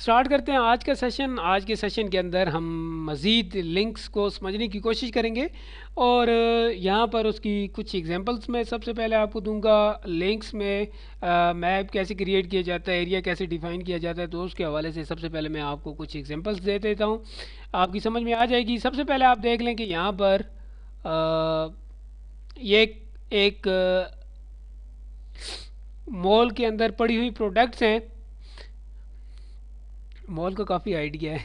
Start करते हैं आज का सेशन। आज के सेशन के अंदर हम मज़ीद लिंक्स को समझने की कोशिश करेंगे और यहाँ पर उसकी कुछ एग्जांपल्स मैं सबसे पहले आपको दूंगा। लिंक्स में मैप कैसे क्रिएट किया जाता है, एरिया कैसे डिफाइन किया जाता है, तो उसके हवाले से सबसे पहले मैं आपको कुछ एग्जांपल्स दे देता हूँ, आपकी समझ में आ जाएगी। सबसे पहले आप देख लें कि यहाँ पर ये एक मॉल के अंदर पड़ी हुई प्रोडक्ट्स हैं। मॉल का काफ़ी आइडिया है।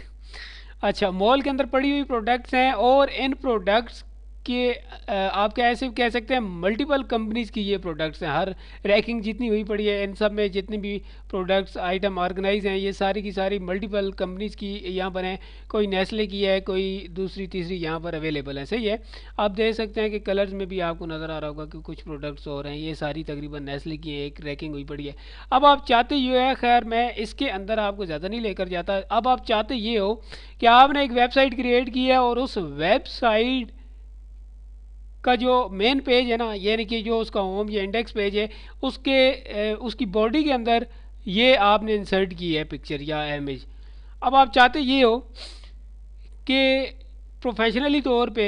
अच्छा, मॉल के अंदर पड़ी हुई प्रोडक्ट्स हैं और इन प्रोडक्ट्स के आप क्या ऐसे कह सकते हैं मल्टीपल कंपनीज की ये प्रोडक्ट्स हैं। हर रैंकिंग जितनी हुई पड़ी है इन सब में जितनी भी प्रोडक्ट्स आइटम ऑर्गेनाइज हैं ये सारी की सारी मल्टीपल कंपनीज की यहाँ पर हैं। कोई नेस्ले की है, कोई दूसरी तीसरी यहाँ पर अवेलेबल है। सही है, आप देख सकते हैं कि कलर्स में भी आपको नज़र आ रहा होगा कि कुछ प्रोडक्ट्स और हैं। ये सारी तकरीबन नेस्ले की एक रैंकिंग हुई पड़ी है। अब आप चाहते ये है, खैर मैं इसके अंदर आपको ज़्यादा नहीं लेकर जाता। अब आप चाहते ये हो कि आपने एक वेबसाइट क्रिएट की है और उस वेबसाइट का जो मेन पेज है ना, यानी कि जो उसका होम या इंडेक्स पेज है, उसकी बॉडी के अंदर ये आपने इंसर्ट की है पिक्चर या इमेज। अब आप चाहते ये हो कि प्रोफेशनली तौर पे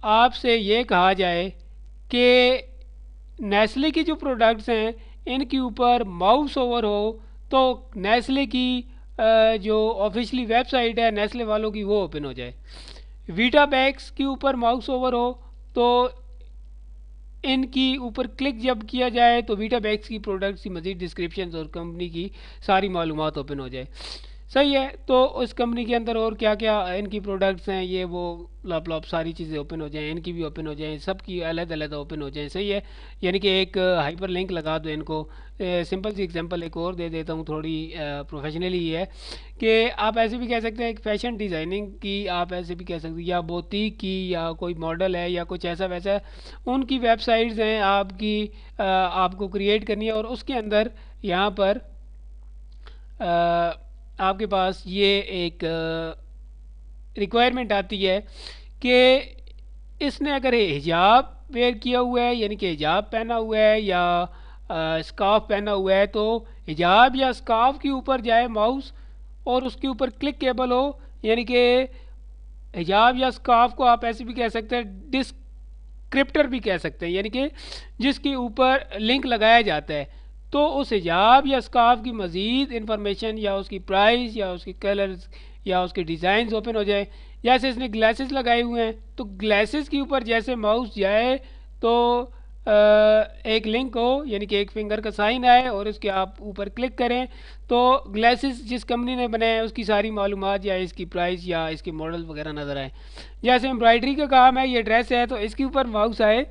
आपसे ये कहा जाए कि नेस्ले की जो प्रोडक्ट्स हैं इनके ऊपर माउस ओवर हो तो नेस्ले की जो ऑफिशियली वेबसाइट है नेस्ले वालों की वो ओपन हो जाए। वीटा बैग्स के ऊपर माउस ओवर हो तो इनकी ऊपर क्लिक जब किया जाए तो वीटा बैग्स की प्रोडक्ट्स की मज़ीद डिस्क्रिप्शन और कंपनी की सारी मालूमात ओपन हो जाए। सही है, तो उस कंपनी के अंदर और क्या क्या इनकी प्रोडक्ट्स हैं ये वो लॉप लॉप सारी चीज़ें ओपन हो जाएं, इनकी भी ओपन हो जाएं, सबकी अलग अलग ओपन हो जाएं। सही है, यानी कि एक हाइपर लिंक लगा दो इनको। सिंपल सी एग्जांपल एक और दे देता हूँ, थोड़ी प्रोफेशनली ही है कि आप ऐसे भी कह सकते हैं एक फ़ैशन डिज़ाइनिंग की, आप ऐसे भी कह सकते हैं या बोतीक की या कोई मॉडल है या कुछ ऐसा वैसा उनकी वेबसाइट्स हैं आपकी, आपको क्रिएट करनी है और उसके अंदर यहाँ पर आपके पास ये एक रिक्वायरमेंट आती है कि इसने अगर हिजाब वेयर किया हुआ है यानी कि हिजाब पहना हुआ है या स्कार्फ पहना हुआ है तो हिजाब या स्कार्फ के ऊपर जाए माउस और उसके ऊपर क्लिक केबल हो। यानी कि हिजाब या स्कार्फ को आप ऐसे भी कह सकते हैं डिस्क्रिप्टर भी कह सकते हैं, यानी कि जिसके ऊपर लिंक लगाया जाता है तो उस हिजाब या स्कार्फ की मज़ीद इंफॉर्मेशन या उसकी प्राइस या उसके कलर्स या उसके डिज़ाइंस ओपन हो जाए। जैसे इसने ग्लासेस लगाए हुए हैं तो ग्लासेस के ऊपर जैसे माउस जाए तो एक लिंक हो यानी कि एक फिंगर का साइन आए और उसके आप ऊपर क्लिक करें तो ग्लासेस जिस कंपनी ने बनाया है उसकी सारी मालूमात या इसकी प्राइस या इसके मॉडल वगैरह नज़र आए। जैसे एम्ब्रॉयडरी का काम है, ये ड्रेस है तो इसके ऊपर माउस आए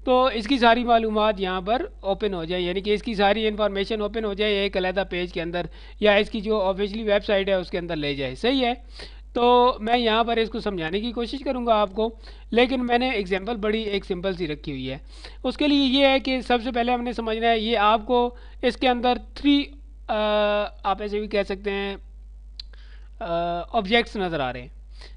तो इसकी सारी मालूमात यहाँ पर ओपन हो जाए, यानी कि इसकी सारी इन्फॉर्मेशन ओपन हो जाए एक अलहदा पेज के अंदर या इसकी जो ऑफिशियली वेबसाइट है उसके अंदर ले जाए। सही है, तो मैं यहाँ पर इसको समझाने की कोशिश करूँगा आपको, लेकिन मैंने एग्जांपल बड़ी एक सिंपल सी रखी हुई है। उसके लिए ये है कि सबसे पहले हमने समझना है ये आपको इसके अंदर आप ऐसे भी कह सकते हैं ऑब्जेक्ट्स नज़र आ रहे हैं।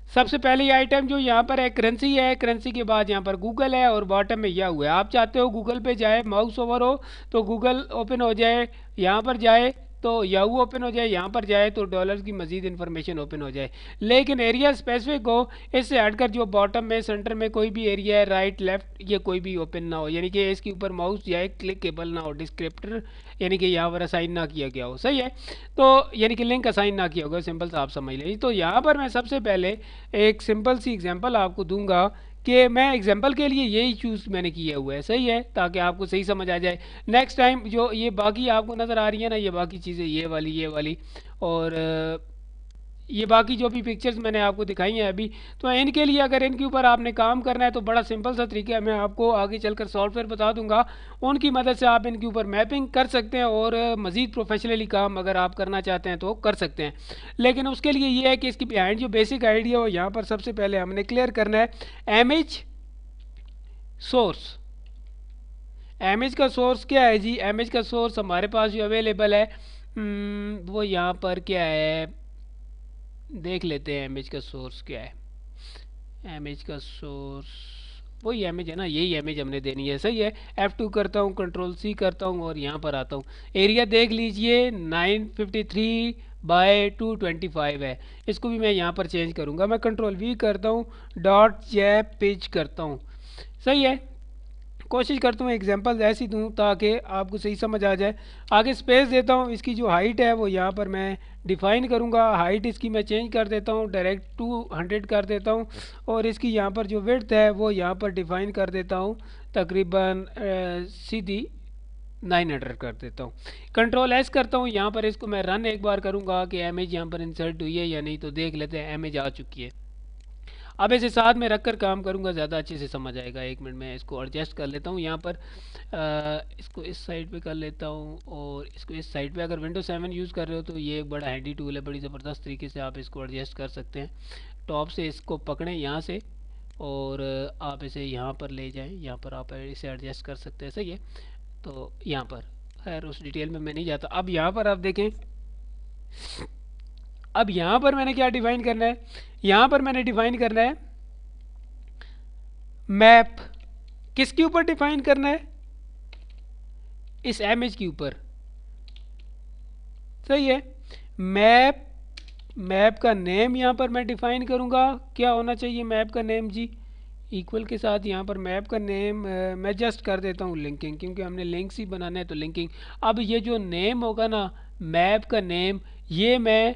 सबसे पहले ये आइटम जो यहाँ पर है करेंसी है, करेंसी के बाद यहाँ पर गूगल है और बॉटम में यह हुआ है। आप चाहते हो गूगल पे जाए माउस ओवर हो तो गूगल ओपन हो जाए, यहाँ पर जाए तो याहू ओपन हो जाए, यहाँ पर जाए तो डॉलर्स की मज़ीद इन्फॉर्मेशन ओपन हो जाए। लेकिन एरिया स्पेसिफिक हो, इससे हटकर जो बॉटम में सेंटर में कोई भी एरिया है राइट लेफ्ट ये कोई भी ओपन ना हो, यानी कि इसके ऊपर माउस जाए क्लिकेबल ना हो, डिस्क्रिप्टर यानी कि यहाँ पर असाइन ना किया गया हो। सही है, तो यानी कि लिंक असाइन ना किया होगा, सिंपल सा आप समझ लें। तो यहाँ पर मैं सबसे पहले एक सिंपल सी एग्जांपल आपको दूंगा कि मैं एग्जांपल के लिए यही चूज़ मैंने किया हुआ है। सही है, ताकि आपको सही समझ आ जाए। नेक्स्ट टाइम जो ये बाकी आपको नज़र आ रही है ना, ये बाकी चीज़ें ये वाली और ये बाकी जो भी पिक्चर्स मैंने आपको दिखाई हैं अभी, तो इनके लिए अगर इनके ऊपर आपने काम करना है तो बड़ा सिंपल सा तरीका है, मैं आपको आगे चलकर सॉफ्टवेयर बता दूंगा। उनकी मदद से आप इनके ऊपर मैपिंग कर सकते हैं और मज़ीद प्रोफेशनली काम अगर आप करना चाहते हैं तो कर सकते हैं। लेकिन उसके लिए ये है कि इसकी बिहाइंड जो बेसिक आइडिया हो यहाँ पर सबसे पहले हमने क्लियर करना है। इमेज सोर्स, इमेज का सोर्स क्या है जी? इमेज का सोर्स हमारे पास जो अवेलेबल है वो यहाँ पर क्या है देख लेते हैं। इमेज का सोर्स क्या है? इमेज का सोर्स वही इमेज है ना, यही इमेज हमने देनी है। सही है, F2 करता हूँ, कंट्रोल C करता हूँ और यहाँ पर आता हूँ। एरिया देख लीजिए 953 बाय 225 है, इसको भी मैं यहाँ पर चेंज करूँगा। मैं कंट्रोल वी करता हूँ, डॉट जैप पेज करता हूँ। सही है, कोशिश करता हूँ एग्जांपल ऐसी दूँ ताकि आपको सही समझ आ जाए। आगे स्पेस देता हूँ, इसकी जो हाइट है वो यहाँ पर मैं डिफ़ाइन करूँगा। हाइट इसकी मैं चेंज कर देता हूँ, डायरेक्ट 200 कर देता हूँ, और इसकी यहाँ पर जो विड्थ है वो यहाँ पर डिफ़ाइन कर देता हूँ तकरीबन सीधी 900 कर देता हूँ। कंट्रोल एस करता हूँ, यहाँ पर इसको मैं रन एक बार करूँगा कि इमेज यहाँ पर इंसर्ट हुई है या नहीं, तो देख लेते हैं इमेज आ चुकी है। अब इसे साथ में रख कर काम करूँगा, ज़्यादा अच्छे से समझ आएगा। एक मिनट में इसको एडजस्ट कर लेता हूँ यहाँ पर, इसको इस साइड पे कर लेता हूँ और इसको इस साइड पे। अगर विंडो 7 यूज़ कर रहे हो तो ये एक बड़ा हैंडी टूल है, बड़ी ज़बरदस्त तरीके से आप इसको एडजस्ट कर सकते हैं। टॉप से इसको पकड़ें यहाँ से और आप इसे यहाँ पर ले जाएँ, यहाँ पर आप इसे एडजस्ट कर सकते हैं। सही है, तो यहाँ पर खैर उस डिटेल में मैं नहीं जाता। अब यहाँ पर आप देखें, अब यहाँ पर मैंने क्या डिफाइन करना है, यहाँ पर मैंने डिफाइन करना है मैप। किसके ऊपर डिफाइन करना है, इस इमेज के ऊपर। सही है, मैप, मैप का नेम यहाँ पर मैं डिफाइन करूँगा। क्या होना चाहिए मैप का नेम जी, इक्वल के साथ यहाँ पर मैप का नेम मैं जस्ट कर देता हूँ लिंकिंग, क्योंकि हमने लिंक्स ही बनाना है तो लिंकिंग। अब ये जो नेम होगा ना मैप का नेम, ये मैं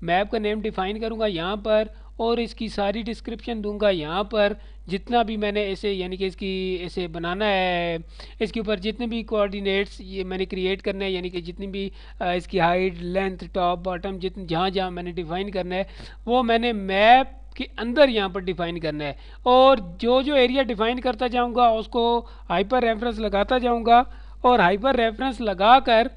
मैप का नेम डिफाइन करूँगा यहाँ पर, और इसकी सारी डिस्क्रिप्शन दूंगा यहाँ पर। जितना भी मैंने इसे यानी कि इसकी इसे बनाना है, इसके ऊपर जितने भी कोऑर्डिनेट्स ये मैंने क्रिएट करना है, यानी कि जितनी भी इसकी हाइट, लेंथ, टॉप, बॉटम, जितने जहाँ जहाँ मैंने डिफाइन करना है वो मैंने मैप के अंदर यहाँ पर डिफाइन करना है। और जो जो एरिया डिफाइन करता जाऊँगा उसको हाइपर रेफरेंस लगाता जाऊँगा, और हाइपर रेफरेंस लगाकर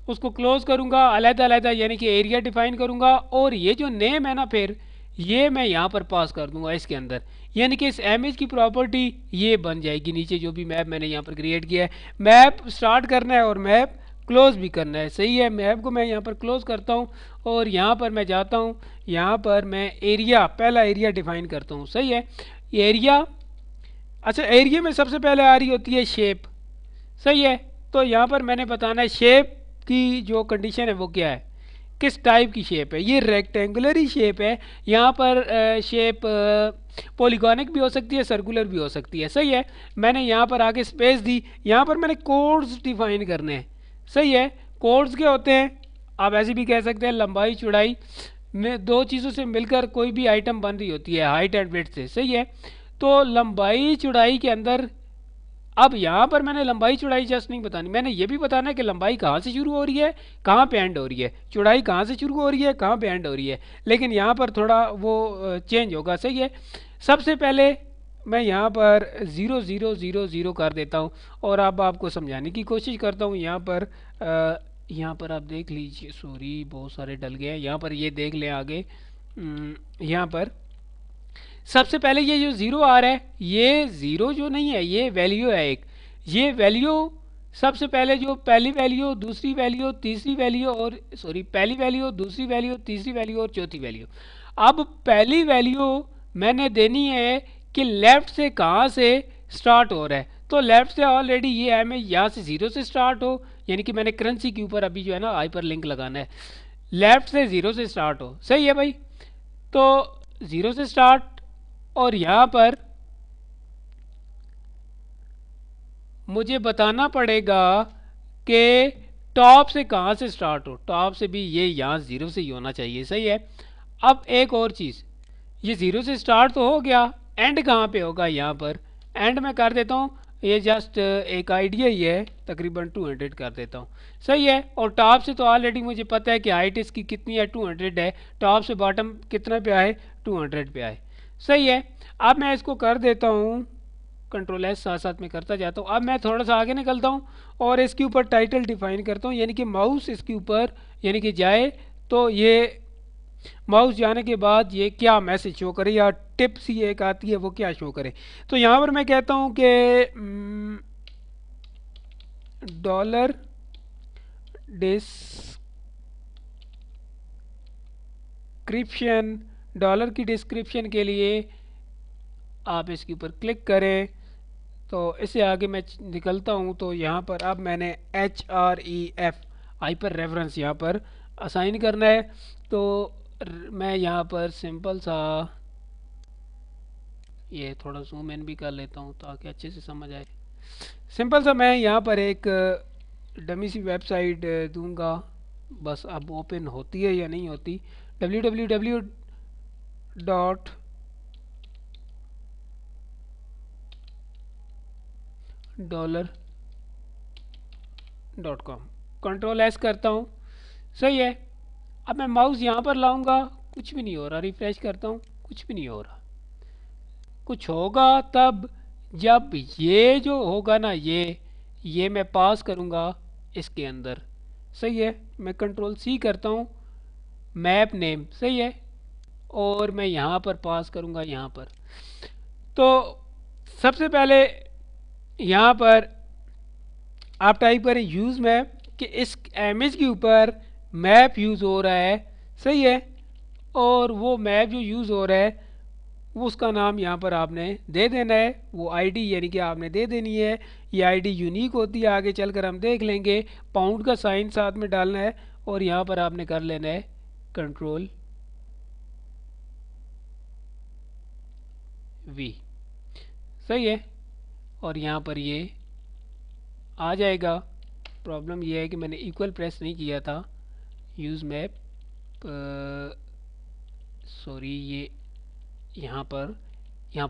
उसको क्लोज करूँगा अलग-अलग, यानी कि एरिया डिफाइन करूँगा। और ये जो नेम है ना फिर ये मैं यहाँ पर पास कर दूंगा इसके अंदर, यानी कि इस इमेज की प्रॉपर्टी ये बन जाएगी नीचे जो भी मैप मैंने यहाँ पर क्रिएट किया है। मैप स्टार्ट करना है और मैप क्लोज भी करना है। सही है, मैप को मैं यहाँ पर क्लोज करता हूँ और यहाँ पर मैं जाता हूँ, यहाँ पर मैं एरिया, पहला एरिया डिफाइन करता हूँ। सही है, एरिया। अच्छा, एरिया में सबसे पहले आ रही होती है शेप। सही है, तो यहाँ पर मैंने बताना है शेप की जो कंडीशन है वो क्या है, किस टाइप की शेप है। ये रेक्टेंगुलर ही शेप है, यहाँ पर शेप पॉलीगॉनिक भी हो सकती है, सर्कुलर भी हो सकती है। सही है, मैंने यहाँ पर आगे स्पेस दी, यहाँ पर मैंने कोड्स डिफाइन करने हैं। सही है, कोड्स क्या होते हैं, आप ऐसे भी कह सकते हैं लंबाई चौड़ाई में दो चीज़ों से मिलकर कोई भी आइटम बन रही होती है, हाइट एंड विड्थ से। सही है, तो लंबाई चौड़ाई के अंदर, अब यहाँ पर मैंने लंबाई चौड़ाई जस्ट नहीं बतानी, मैंने ये भी बताना है कि लंबाई कहाँ से शुरू हो रही है, कहाँ पे एंड हो रही है, चौड़ाई कहाँ से शुरू हो रही है, कहाँ पे एंड हो रही है। लेकिन यहाँ पर थोड़ा वो चेंज होगा। सही है, सबसे पहले मैं यहाँ पर 0 0 0 0 कर देता हूँ और अब आपको समझाने की कोशिश करता हूँ। यहाँ पर आप देख लीजिए, सॉरी बहुत सारे डल गए हैं, यहाँ पर ये देख लें आगे। यहाँ पर सबसे पहले ये जो ज़ीरो आ रहा है, ये ज़ीरो जो नहीं है, ये वैल्यू है एक। ये वैल्यू सबसे पहले जो पहली वैल्यू, दूसरी वैल्यू, तीसरी वैल्यू, और सॉरी पहली वैल्यू, दूसरी वैल्यू, तीसरी वैल्यू और चौथी वैल्यू। अब पहली वैल्यू मैंने देनी है कि लेफ़्ट से कहाँ से स्टार्ट हो रहा है, तो लेफ़्ट से ऑलरेडी ये है, मैं यहाँ से ज़ीरो से स्टार्ट हो, यानी कि मैंने करेंसी के ऊपर अभी जो है ना हाइपर लिंक लगाना है, लेफ़्ट से ज़ीरो से स्टार्ट हो। सही है भाई, तो ज़ीरो से स्टार्ट, और यहाँ पर मुझे बताना पड़ेगा कि टॉप से कहाँ से स्टार्ट हो, टॉप से भी ये यहाँ ज़ीरो से ही होना चाहिए। सही है, अब एक और चीज़, ये ज़ीरो से स्टार्ट तो हो गया, एंड कहाँ पे होगा, यहाँ पर एंड में कर देता हूँ। ये जस्ट एक आइडिया ही है, तकरीबन 200 कर देता हूँ। सही है, और टॉप से तो ऑलरेडी मुझे पता है कि हाइट इसकी कितनी है, 200 है, टॉप से बॉटम कितना पे आए, 200 पे आए। सही है, अब मैं इसको कर देता हूँ, कंट्रोल एस साथ साथ में करता जाता हूँ। अब मैं थोड़ा सा आगे निकलता हूँ और इसके ऊपर टाइटल डिफाइन करता हूँ, यानी कि माउस इसके ऊपर यानी कि जाए तो ये माउस जाने के बाद ये क्या मैसेज शो करे, या टिप्स ही एक आती है वो क्या शो करे। तो यहाँ पर मैं कहता हूँ कि डॉलर डिस्क्रिप्शन, डॉलर की डिस्क्रिप्शन के लिए आप इसके ऊपर क्लिक करें। तो इससे आगे मैं निकलता हूँ, तो यहाँ पर अब मैंने HREF हाइपर रेफरेंस यहाँ पर असाइन करना है। तो मैं यहाँ पर सिंपल सा ये थोड़ा जूम इन भी कर लेता हूँ ताकि अच्छे से समझ आए। सिंपल सा मैं यहाँ पर एक डमी सी वेबसाइट दूंगा, बस अब ओपन होती है या नहीं होती। www dot dollar .com control S करता हूँ। सही है। अब मैं माउस यहाँ पर लाऊंगा, कुछ भी नहीं हो रहा। रिफ्रेश करता हूँ, कुछ भी नहीं हो रहा। कुछ होगा तब जब ये जो होगा ना, ये मैं पास करूँगा इसके अंदर। सही है। मैं कंट्रोल सी करता हूँ, मैप नेम। सही है। और मैं यहाँ पर पास करूँगा यहाँ पर। तो सबसे पहले यहाँ पर आप टाइप करें यूज़ मैप, कि इस इमेज के ऊपर मैप यूज़ हो रहा है। सही है। और वो मैप जो यूज़ हो रहा है वो उसका नाम यहाँ पर आपने दे देना है, वो आईडी यानी कि आपने दे देनी है। ये आईडी यूनिक होती है, आगे चलकर हम देख लेंगे। पाउंड का साइन साथ में डालना है और यहाँ पर आपने कर लेना है कंट्रोल वी। सही है। और यहाँ पर ये आ जाएगा। प्रॉब्लम ये है कि मैंने इक्वल प्रेस नहीं किया था। यूज़ मैप, सॉरी, ये यहाँ पर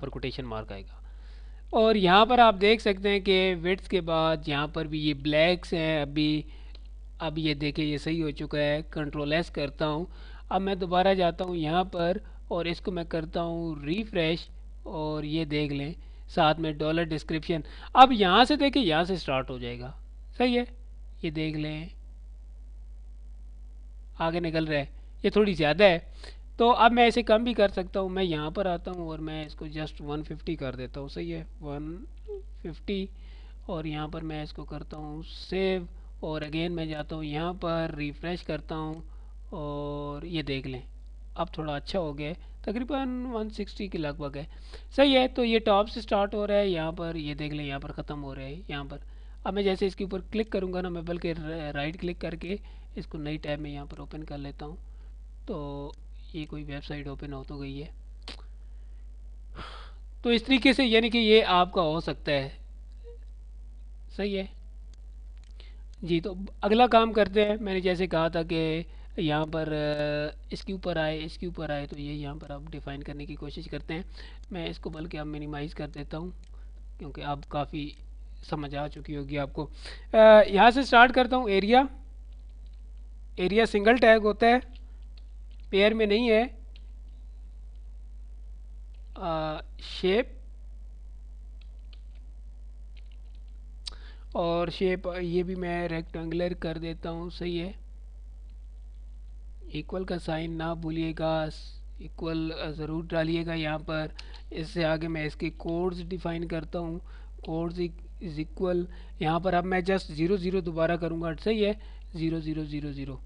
कोटेशन मार्क आएगा। और यहाँ पर आप देख सकते हैं कि विड्थ के बाद यहाँ पर भी ये ब्लैक्स हैं अभी। अब ये देखें, ये सही हो चुका है। कंट्रोल एस करता हूँ। अब मैं दोबारा जाता हूँ यहाँ पर और इसको मैं करता हूँ रिफ्रेश, और ये देख लें साथ में डॉलर डिस्क्रिप्शन। अब यहाँ से देखें, यहाँ से स्टार्ट हो जाएगा। सही है। ये देख लें आगे निकल रहा है, ये थोड़ी ज़्यादा है। तो अब मैं इसे कम भी कर सकता हूँ। मैं यहाँ पर आता हूँ और मैं इसको जस्ट 150 कर देता हूँ। सही है, 150। और यहाँ पर मैं इसको करता हूँ सेव, और अगेन मैं जाता हूँ यहाँ पर रिफ़्रेश करता हूँ, और ये देख लें अब थोड़ा अच्छा हो गया है, तकरीबन 160 के लगभग है। सही है। तो ये टॉप से स्टार्ट हो रहा है यहाँ पर, ये देख लें यहाँ पर ख़त्म हो रहा है यहाँ पर। अब मैं जैसे इसके ऊपर क्लिक करूँगा ना, मैं बल्कि राइट क्लिक करके इसको नई टैब में यहाँ पर ओपन कर लेता हूँ। तो ये कोई वेबसाइट ओपन हो तो गई है। तो इस तरीके से यानी कि ये आपका हो सकता है। सही है जी। तो अगला काम करते हैं। मैंने जैसे कहा था कि यहाँ पर इसके ऊपर आए, इसके ऊपर आए, तो ये यहाँ पर आप डिफ़ाइन करने की कोशिश करते हैं। मैं इसको बल्कि अब मिनिमाइज़ कर देता हूँ क्योंकि अब काफ़ी समझ आ चुकी होगी आपको। यहाँ से स्टार्ट करता हूँ। एरिया, एरिया सिंगल टैग होता है, पेयर में नहीं है। शेप, और शेप ये भी मैं रेक्टेंगुलर कर देता हूँ। सही है। इक्वल का साइन ना भूलिएगा, इक्वल ज़रूर डालिएगा यहाँ पर। इससे आगे मैं इसके कोड्स डिफ़ाइन करता हूँ। कोड्स इज़ इक्वल, यहाँ पर अब मैं जस्ट 0 0 दोबारा करूँगा। सही है, 0 0 0 0।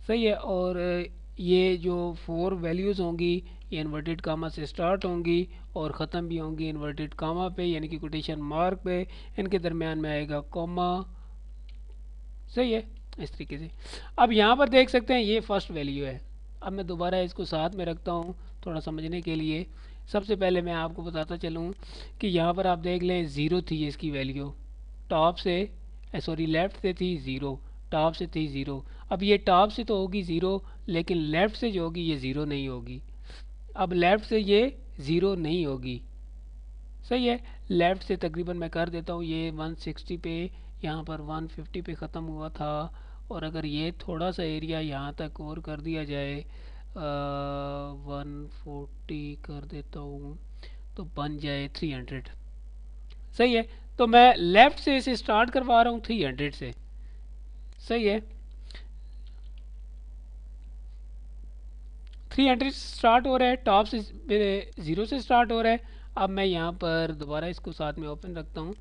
सही है। और ये जो 4 वैल्यूज़ होंगी ये इन्वर्टेड कामा से स्टार्ट होंगी और ख़त्म भी होंगी इन्वर्टेड कामा पे, यानी कि कोटेशन मार्क पे। इनके दरमियान में आएगा कॉमा। सही है। इस तरीके से अब यहाँ पर देख सकते हैं ये फर्स्ट वैल्यू है। अब मैं दोबारा इसको साथ में रखता हूँ थोड़ा समझने के लिए। सबसे पहले मैं आपको बताता चलूँ कि यहाँ पर आप देख लें 0 थी इसकी वैल्यू, टॉप से सॉरी लेफ़्ट से थी 0, टॉप से थी 0। अब ये टॉप से तो होगी 0, लेकिन लेफ़्ट से जो होगी ये 0 नहीं होगी। अब लेफ़्ट से ये 0 नहीं होगी। सही है। लेफ़्ट से तकरीबन मैं कर देता हूँ, ये 160 पे, यहाँ पर 150 पे ख़त्म हुआ था। और अगर ये थोड़ा सा एरिया यहाँ तक और कर दिया जाए, 140 कर देता हूँ तो बन जाए 300। सही है। तो मैं लेफ़्ट से इसे स्टार्ट करवा रहा हूँ 300 से। सही है। 300 स्टार्ट हो रहा है, टॉप से 0 से स्टार्ट हो रहा है। अब मैं यहाँ पर दोबारा इसको साथ में ओपन रखता हूँ।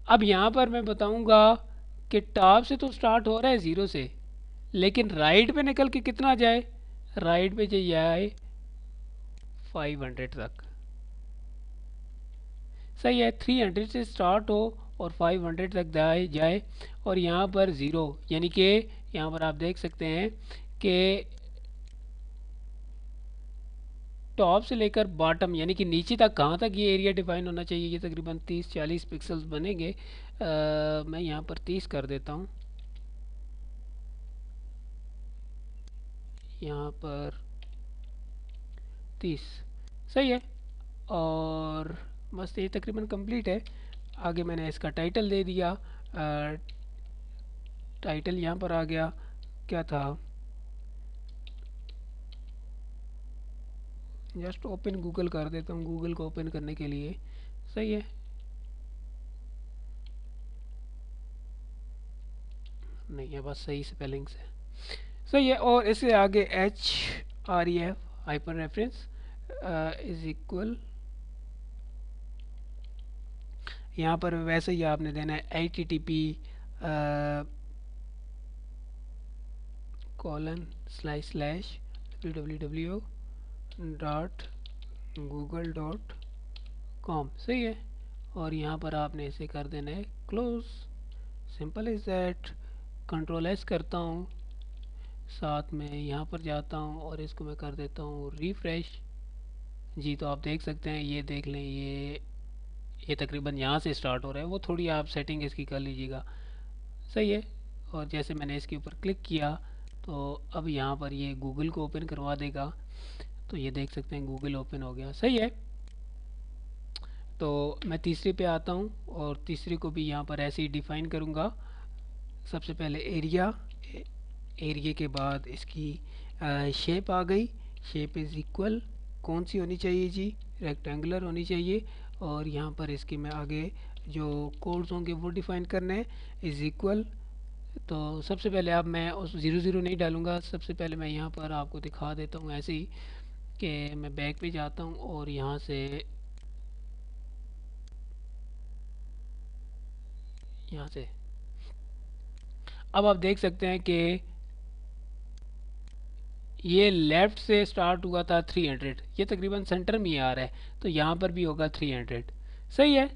अब यहाँ पर मैं बताऊँगा कि टॉप से तो स्टार्ट हो रहा है 0 से, लेकिन राइट पे निकल के कितना जाए, राइट पे जाए 500 तक। सही है। 300 से स्टार्ट हो और 500 तक जाए, और यहाँ पर 0 यानी कि यहाँ पर आप देख सकते हैं कि टॉप से लेकर बॉटम यानी कि नीचे तक कहाँ तक ये एरिया डिफाइन होना चाहिए। ये तकरीबन 30-40 पिक्सल्स बनेंगे। मैं यहाँ पर 30 कर देता हूँ, यहाँ पर 30 सही है। और बस ये तकरीबन कंप्लीट है। आगे मैंने इसका टाइटल दे दिया। टाइटल यहाँ पर आ गया, क्या था, जस्ट ओपन गूगल कर देता हूँ गूगल को ओपन करने के लिए। सही है, नहीं है, बस सही स्पेलिंग से सही है। और इससे आगे href hyper reference is equal, यहाँ पर वैसे ही आपने देना है http colon slash slash www.google.com सही है। और यहाँ पर आपने इसे कर देना है close, simple is that. Control S करता हूँ, साथ में यहाँ पर जाता हूँ और इसको मैं कर देता हूँ रिफ्रेश। जी तो आप देख सकते हैं, ये देख लें, ये तकरीबन यहाँ से स्टार्ट हो रहा है। वो थोड़ी आप सेटिंग इसकी कर लीजिएगा, सही है। और जैसे मैंने इसके ऊपर क्लिक किया तो अब यहाँ पर ये गूगल को ओपन करवा देगा। तो ये देख सकते हैं गूगल ओपन हो गया, सही है। तो मैं तीसरे पे आता हूँ और तीसरे को भी यहाँ पर ऐसे ही डिफ़ाइन करूँगा। सबसे पहले एरिया, एरिया के बाद इसकी शेप आ गई। शेप इज़ इक्वल कौन सी होनी चाहिए जी, रेक्टेंगुलर होनी चाहिए। और यहाँ पर इसके मैं आगे जो कोड्स होंगे वो डिफ़ाइन करने हैं। इज़ इक्वल, तो सबसे पहले अब मैं उस 00 नहीं डालूँगा। सबसे पहले मैं यहाँ पर आपको दिखा देता हूँ ऐसे ही कि मैं बैक पे जाता हूँ और यहाँ से यहाँ से अब आप देख सकते हैं कि ये लेफ़्ट से स्टार्ट हुआ था 300, ये तकरीबन सेंटर में ही आ रहा है। तो यहाँ पर भी होगा 300, सही है।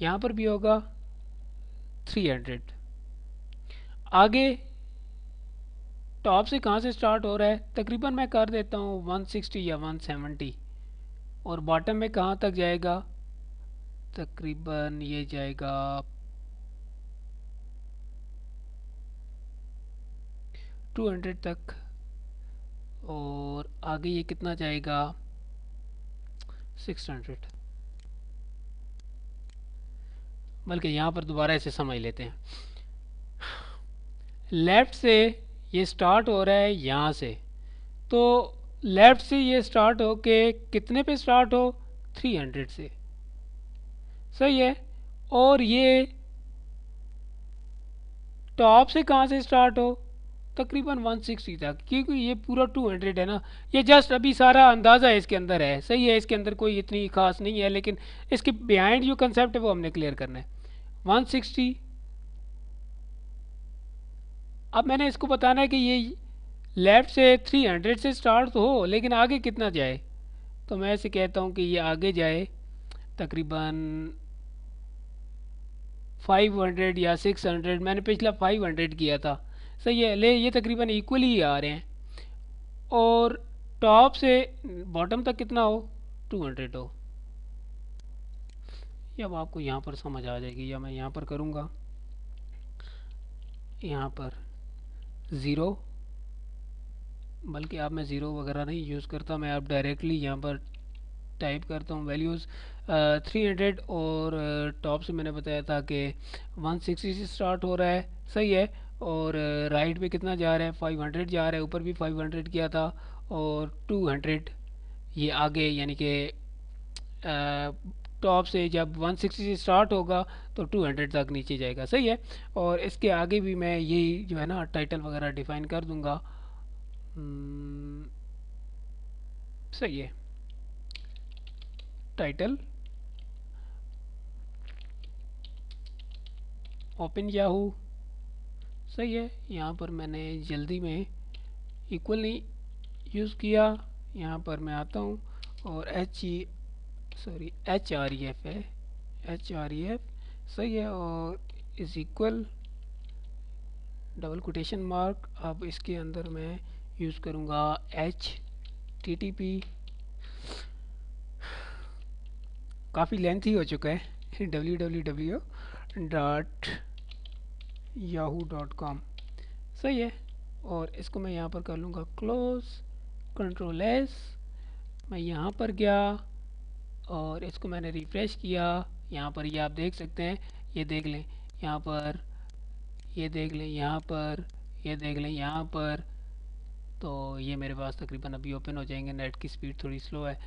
यहाँ पर भी होगा 300। आगे टॉप से कहाँ से स्टार्ट हो रहा है, तकरीबन मैं कर देता हूँ 160 या 170। और बॉटम में कहाँ तक जाएगा, तकरीबन ये जाएगा 200 तक। और आगे ये कितना जाएगा, 600। बल्कि यहाँ पर दोबारा इसे समझ लेते हैं। लेफ़्ट से ये स्टार्ट हो रहा है यहाँ से, तो लेफ़्ट से ये स्टार्ट हो के कितने पे स्टार्ट हो, 300 से, सही है। और ये टॉप से कहाँ से स्टार्ट हो, तकरीबन 160 तक, क्योंकि ये पूरा 200 है ना। ये जस्ट अभी सारा अंदाज़ा है इसके अंदर है, सही है। इसके अंदर कोई इतनी खास नहीं है, लेकिन इसके बिहाइंड जो कंसेप्ट है वो हमने क्लियर करना है। 160, अब मैंने इसको बताना है कि ये लेफ़्ट से 300 से स्टार्ट तो हो, लेकिन आगे कितना जाए। तो मैं ऐसे कहता हूँ कि ये आगे जाए तकरीबन 500 या 600। मैंने पिछला 500 किया था, सही है। ले ये तकरीबन इक्वली ही आ रहे हैं। और टॉप से बॉटम तक कितना हो, 200 हो। ये अब आपको यहाँ पर समझ आ जाएगी, या मैं यहाँ पर करूँगा, यहाँ पर 0, बल्कि अब मैं ज़ीरो वगैरह नहीं यूज़ करता, मैं अब डायरेक्टली यहाँ पर टाइप करता हूँ वैल्यूज़ 300। और टॉप से मैंने बताया था कि 160 से स्टार्ट हो रहा है, सही है। और राइट पे कितना जा रहा है, 500 जा रहा है। ऊपर भी 500 किया था। और 200 ये आगे, यानी कि टॉप से जब 160 से स्टार्ट होगा तो 200 तक नीचे जाएगा, सही है। और इसके आगे भी मैं यही जो है ना टाइटल वगैरह डिफ़ाइन कर दूंगा। सही है, टाइटल ओपन याहू, सही है। यहाँ पर मैंने जल्दी में इक्वल नहीं यूज़ किया। यहाँ पर मैं आता हूँ और HREF है, HREF सही है। और is equal double quotation mark. अब इसके अंदर मैं यूज़ करूँगा HTTP। काफ़ी लेंथी हो चुका है www.yahoo.com। सही है। और इसको मैं यहाँ पर कर लूँगा क्लोज, कंट्रोल एस। मैं यहाँ पर गया और इसको मैंने रिफ़्रेश किया। यहाँ पर ये आप देख सकते हैं, ये देख लें यहाँ पर, ये देख लें यहाँ पर, ये देख लें यहाँ पर। तो ये मेरे पास तकरीबन अभी ओपन हो जाएंगे। नेट की स्पीड थोड़ी स्लो है।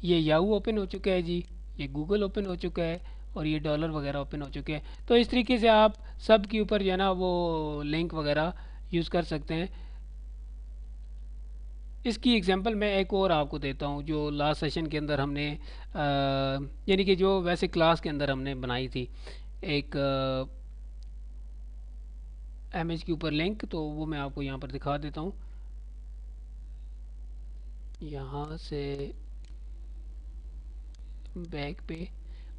ये याहू ओपन हो चुका है जी, ये गूगल ओपन हो चुका है और ये डॉलर वगैरह ओपन हो चुके हैं। तो इस तरीके से आप सब के ऊपर जो है ना वो लिंक वगैरह यूज़ कर सकते हैं। इसकी एग्जांपल मैं एक और आपको देता हूँ जो लास्ट सेशन के अंदर हमने यानी कि जो वैसे क्लास के अंदर हमने बनाई थी एक इमेज के ऊपर लिंक। तो वो मैं आपको यहाँ पर दिखा देता हूँ। यहाँ से बैक पे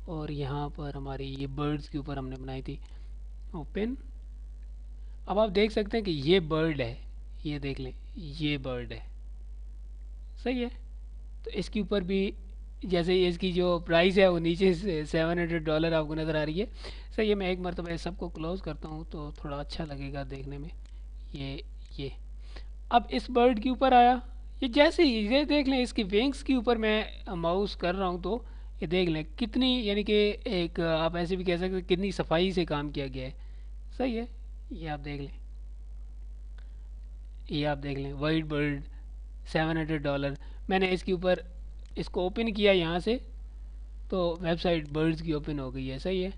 और यहाँ पर हमारी ये बर्ड्स के ऊपर हमने बनाई थी ओपन। अब आप देख सकते हैं कि ये बर्ड है, ये देख लें ये बर्ड है। सही है। तो इसके ऊपर भी जैसे इसकी जो प्राइस है वो नीचे से $700 आपको नज़र आ रही है। सही है। मैं एक मरतबा सबको क्लोज़ करता हूँ तो थोड़ा अच्छा लगेगा देखने में। ये अब इस बर्ड के ऊपर आया। ये जैसे ही ये देख लें इसकी विंग्स के ऊपर मैं माउस कर रहा हूँ तो ये देख लें कितनी यानी कि एक आप ऐसे भी कह सकते हैं कितनी सफाई से काम किया गया है। सही है। ये आप देख लें, ये आप देख लें वाइट बर्ड $700। मैंने इसके ऊपर इसको ओपन किया यहाँ से तो वेबसाइट बर्ड्स की ओपन हो गई है। सही है।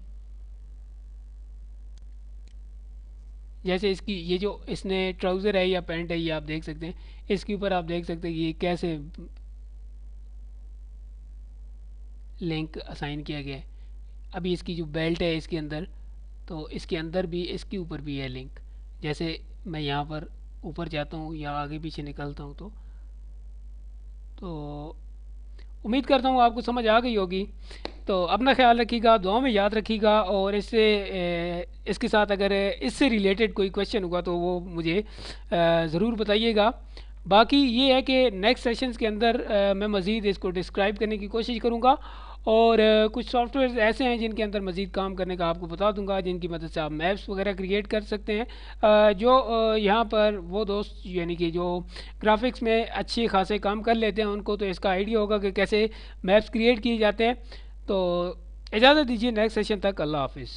जैसे इसकी ये जो इसने ट्राउज़र है या पैंट है ये आप देख सकते हैं। इसके ऊपर आप देख सकते हैं कि ये कैसे लिंक असाइन किया गया है। अभी इसकी जो बेल्ट है इसके अंदर, तो इसके अंदर भी इसके ऊपर भी है लिंक। जैसे मैं यहाँ पर ऊपर जाता हूँ या आगे पीछे निकलता हूँ तो उम्मीद करता हूँ आपको समझ आ गई होगी। तो अपना ख्याल रखिएगा, दुआ में याद रखिएगा। और इसके साथ अगर इससे रिलेटेड कोई क्वेश्चन हुआ तो वो मुझे ज़रूर बताइएगा। बाकी ये है कि नेक्स्ट सेशंस के अंदर मैं मज़ीद इसको डिस्क्राइब करने की कोशिश करूँगा और कुछ सॉफ्टवेयर ऐसे हैं जिनके अंदर मज़ीद काम करने का आपको बता दूंगा, जिनकी मदद से आप मैप्स वगैरह क्रिएट कर सकते हैं। यहाँ पर वो दोस्त यानी कि जो ग्राफिक्स में अच्छे खासे काम कर लेते हैं उनको तो इसका आइडिया होगा कि कैसे मैप्स क्रिएट किए जाते हैं। तो इजाज़त दीजिए, नेक्स्ट सेशन तक अल्लाह हाफिज़।